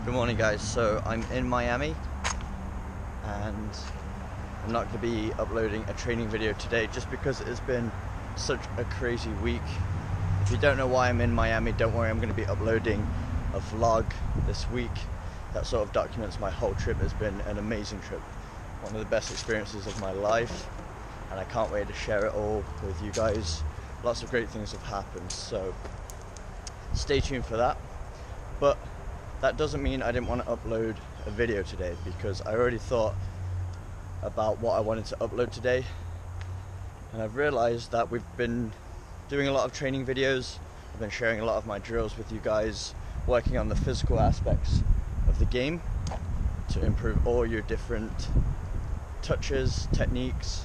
Good morning, guys. So I'm in Miami and I'm not going to be uploading a training video today just because it has been such a crazy week. If you don't know why I'm in Miami, don't worry, I'm going to be uploading a vlog this week that sort of documents my whole trip. It's been an amazing trip, one of the best experiences of my life, and I can't wait to share it all with you guys. Lots of great things have happened, so stay tuned for that. But that doesn't mean I didn't want to upload a video today, because I already thought about what I wanted to upload today, and I've realized that we've been doing a lot of training videos. I've been sharing a lot of my drills with you guys, working on the physical aspects of the game to improve all your different touches, techniques,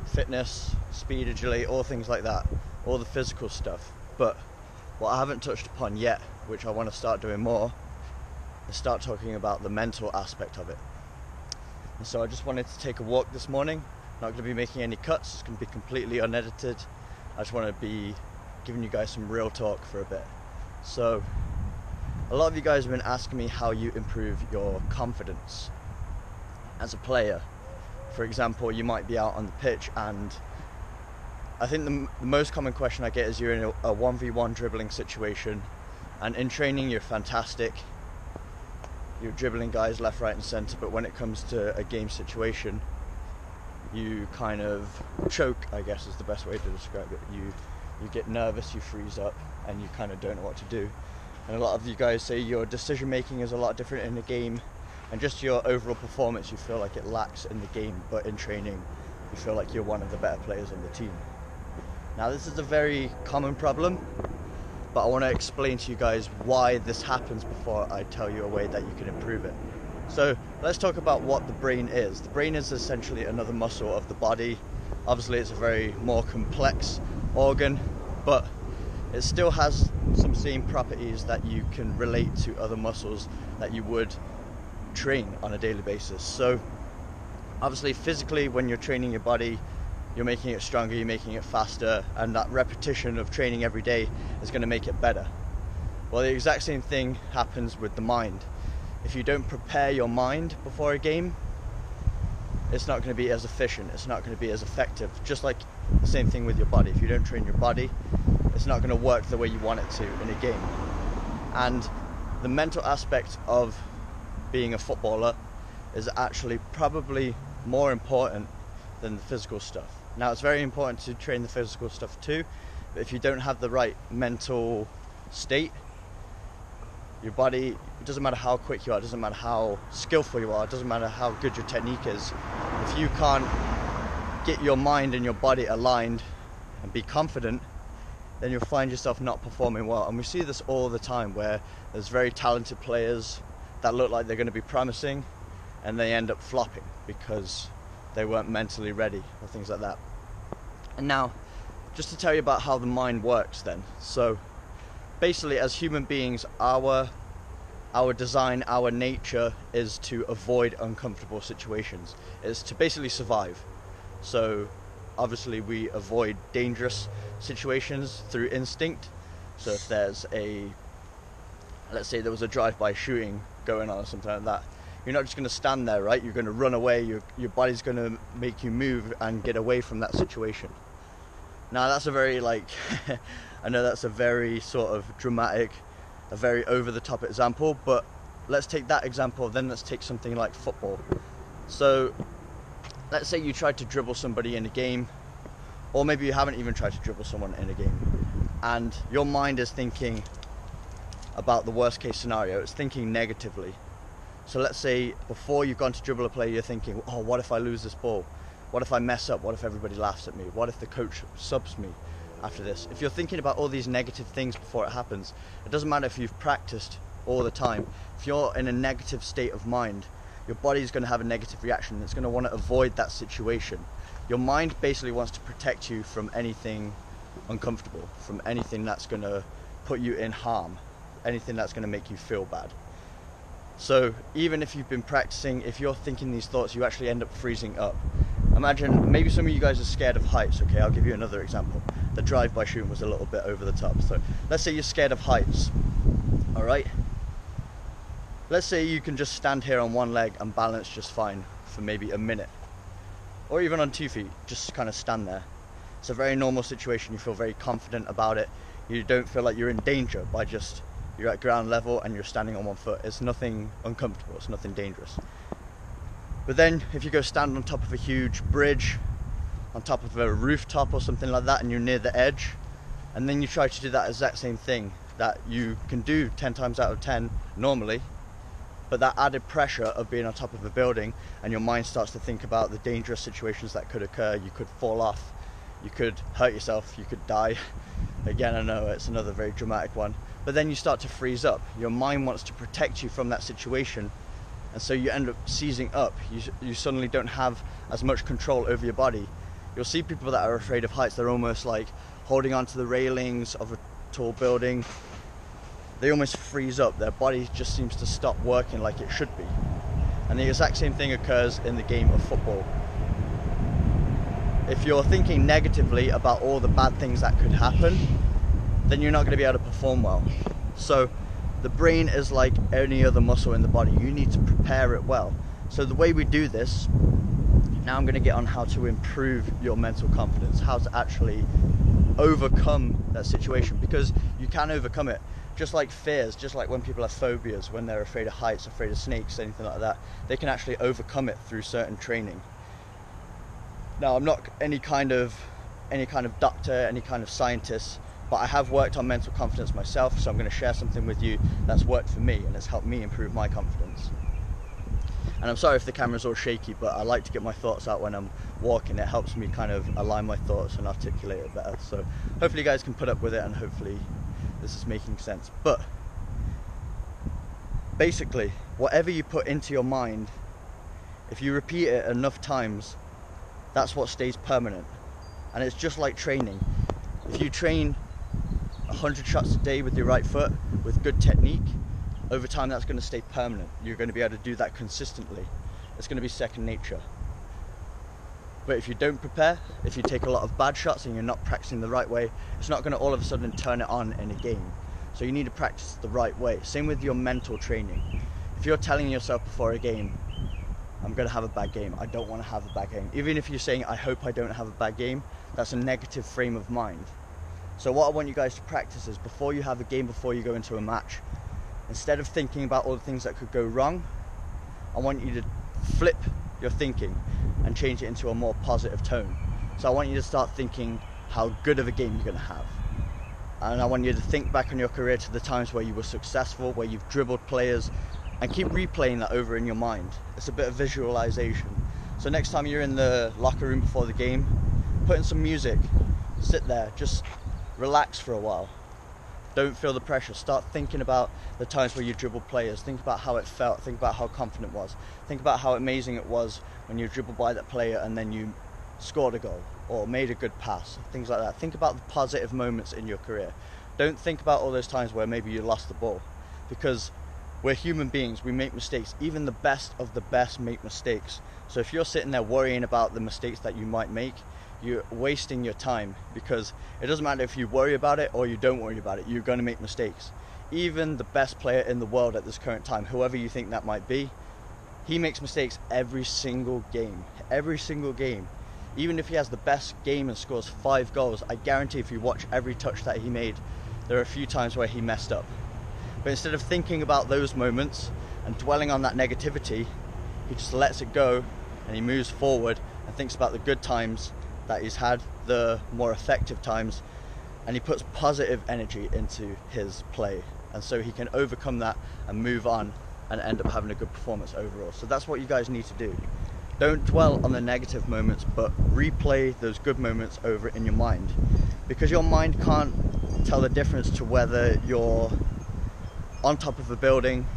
fitness, speed, agility, all things like that, all the physical stuff. But what I haven't touched upon yet, which I want to start doing more, is start talking about the mental aspect of it. And so I just wanted to take a walk this morning. Not going to be making any cuts, it's going to be completely unedited. I just want to be giving you guys some real talk for a bit. So a lot of you guys have been asking me how you improve your confidence as a player. For example, you might be out on the pitch, and I think the most common question I get is you're in a 1v1 dribbling situation, and in training you're fantastic, you're dribbling guys left, right and centre, but when it comes to a game situation you kind of choke, I guess is the best way to describe it. You get nervous, you freeze up, and you kind of don't know what to do. And a lot of you guys say your decision making is a lot different in the game, and just your overall performance, you feel like it lacks in the game, but in training you feel like you're one of the better players on the team. Now this is a very common problem, but I want to explain to you guys why this happens before I tell you a way that you can improve it. So let's talk about what the brain is. The brain is essentially another muscle of the body. Obviously it's a very more complex organ, but it still has some same properties that you can relate to other muscles that you would train on a daily basis. So obviously physically, when you're training your body, you're making it stronger, you're making it faster, and that repetition of training every day is going to make it better. Well, the exact same thing happens with the mind. If you don't prepare your mind before a game, it's not going to be as efficient, it's not going to be as effective. Just like the same thing with your body. If you don't train your body, it's not going to work the way you want it to in a game. And the mental aspect of being a footballer is actually probably more important than the physical stuff. Now it's very important to train the physical stuff too, but if you don't have the right mental state, your body, it doesn't matter how quick you are, it doesn't matter how skillful you are, it doesn't matter how good your technique is, if you can't get your mind and your body aligned and be confident, then you'll find yourself not performing well. And we see this all the time, where there's very talented players that look like they're going to be promising and they end up flopping because they weren't mentally ready or things like that. And now, just to tell you about how the mind works then. So basically, as human beings, our design, our nature is to avoid uncomfortable situations. It's to basically survive. So obviously we avoid dangerous situations through instinct. So if there's let's say there was a drive-by shooting going on or something like that, you're not just going to stand there, right? You're going to run away, your body's going to make you move and get away from that situation. Now that's a very I know that's a very sort of dramatic, a very over-the-top example, but let's take that example, then let's take something like football. So let's say you tried to dribble somebody in a game, or maybe you haven't even tried to dribble someone in a game, and your mind is thinking about the worst case scenario, it's thinking negatively. So let's say before you've gone to dribble a player, you're thinking, oh, what if I lose this ball? What if I mess up? What if everybody laughs at me? What if the coach subs me after this? If you're thinking about all these negative things before it happens, it doesn't matter if you've practiced all the time. If you're in a negative state of mind, your body's going to have a negative reaction. It's going to want to avoid that situation. Your mind basically wants to protect you from anything uncomfortable, from anything that's going to put you in harm, anything that's going to make you feel bad. So even if you've been practicing, if you're thinking these thoughts, you actually end up freezing up. Imagine, maybe some of you guys are scared of heights, okay? I'll give you another example. The drive-by shooting was a little bit over the top. So let's say you're scared of heights, all right? let's say you can just stand here on one leg and balance just fine for maybe a minute, or even on 2 feet, just kind of stand there. It's a very normal situation. You feel very confident about it. You don't feel like you're in danger by just, you're at ground level and you're standing on one foot. It's nothing uncomfortable, it's nothing dangerous. But then if you go stand on top of a huge bridge, on top of a rooftop or something like that, and you're near the edge, and then you try to do that exact same thing that you can do 10 times out of 10 normally, but that added pressure of being on top of a building, and your mind starts to think about the dangerous situations that could occur. You could fall off, you could hurt yourself, you could die. Again, I know it's another very dramatic one, but then you start to freeze up. Your mind wants to protect you from that situation, and so you end up seizing up. You suddenly don't have as much control over your body. You'll see people that are afraid of heights, they're almost like holding onto the railings of a tall building. They almost freeze up. Their body just seems to stop working like it should be. And the exact same thing occurs in the game of football. If you're thinking negatively about all the bad things that could happen, then you're not going to be able to perform well. So the brain is like any other muscle in the body. You need to prepare it well. So the way we do this, now I'm going to get on how to improve your mental confidence, how to actually overcome that situation, because you can overcome it. Just like fears, just like when people have phobias, when they're afraid of heights, afraid of snakes, anything like that, they can actually overcome it through certain training. Now, I'm not any kind of doctor, any kind of scientist, but I have worked on mental confidence myself, so I'm going to share something with you that's worked for me and it's helped me improve my confidence. And I'm sorry if the camera's all shaky, but I like to get my thoughts out when I'm walking. It helps me kind of align my thoughts and articulate it better. So hopefully you guys can put up with it, and hopefully this is making sense. But basically, whatever you put into your mind, if you repeat it enough times, that's what stays permanent. And it's just like training. If you train 100 shots a day with your right foot with good technique, over time that's going to stay permanent. You're going to be able to do that consistently. It's going to be second nature. But if you don't prepare, if you take a lot of bad shots and you're not practicing the right way, it's not going to all of a sudden turn it on in a game. So you need to practice the right way. Same with your mental training. If you're telling yourself before a game, I'm going to have a bad game, I don't want to have a bad game, even if you're saying, I hope I don't have a bad game, that's a negative frame of mind. So what I want you guys to practice is, before you have a game, before you go into a match, instead of thinking about all the things that could go wrong, I want you to flip your thinking and change it into a more positive tone. So I want you to start thinking how good of a game you're going to have. And I want you to think back on your career to the times where you were successful, where you've dribbled players, and keep replaying that over in your mind. It's a bit of visualization. So next time you're in the locker room before the game, put in some music, sit there, just relax for a while. Don't feel the pressure. Start thinking about the times where you dribbled players. Think about how it felt. Think about how confident it was. Think about how amazing it was when you dribbled by that player and then you scored a goal or made a good pass, things like that. Think about the positive moments in your career. Don't think about all those times where maybe you lost the ball, because we're human beings, we make mistakes. Even the best of the best make mistakes. So if you're sitting there worrying about the mistakes that you might make, you're wasting your time, because it doesn't matter if you worry about it or you don't worry about it, you're going to make mistakes. Even the best player in the world at this current time, whoever you think that might be, he makes mistakes every single game. Every single game. Even if he has the best game and scores 5 goals, I guarantee if you watch every touch that he made, there are a few times where he messed up. But instead of thinking about those moments and dwelling on that negativity, he just lets it go and he moves forward and thinks about the good times that he's had, the more effective times, and he puts positive energy into his play, and so he can overcome that and move on and end up having a good performance overall. So that's what you guys need to do. Don't dwell on the negative moments, but replay those good moments over in your mind, because your mind can't tell the difference to whether you're on top of a building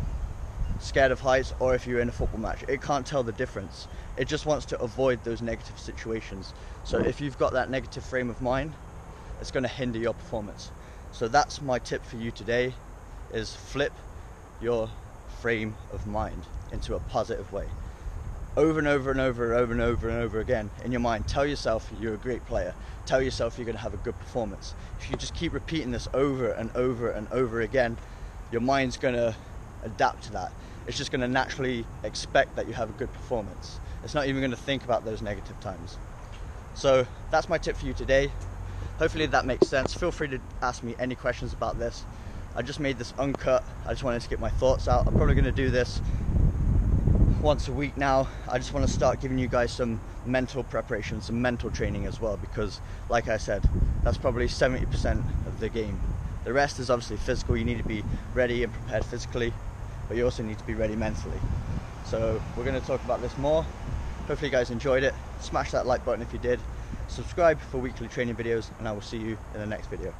scared of heights or if you're in a football match. It can't tell the difference. It just wants to avoid those negative situations. So if you've got that negative frame of mind, it's going to hinder your performance. So that's my tip for you today, is flip your frame of mind into a positive way. Over and over and over and over and over and over again in your mind, tell yourself you're a great player. Tell yourself you're going to have a good performance. If you just keep repeating this over and over and over again, your mind's going to adapt to that. it's just going to naturally expect that you have a good performance. It's not even going to think about those negative times. So that's my tip for you today. Hopefully that makes sense. Feel free to ask me any questions about this. I just made this uncut. I just wanted to get my thoughts out. I'm probably going to do this once a week now. I just want to start giving you guys some mental preparation, some mental training as well, because like I said, that's probably 70% of the game. The rest is obviously physical. You need to be ready and prepared physically, but you also need to be ready mentally. So we're going to talk about this more. Hopefully you guys enjoyed it. Smash that like button if you did. Subscribe for weekly training videos, and I will see you in the next video.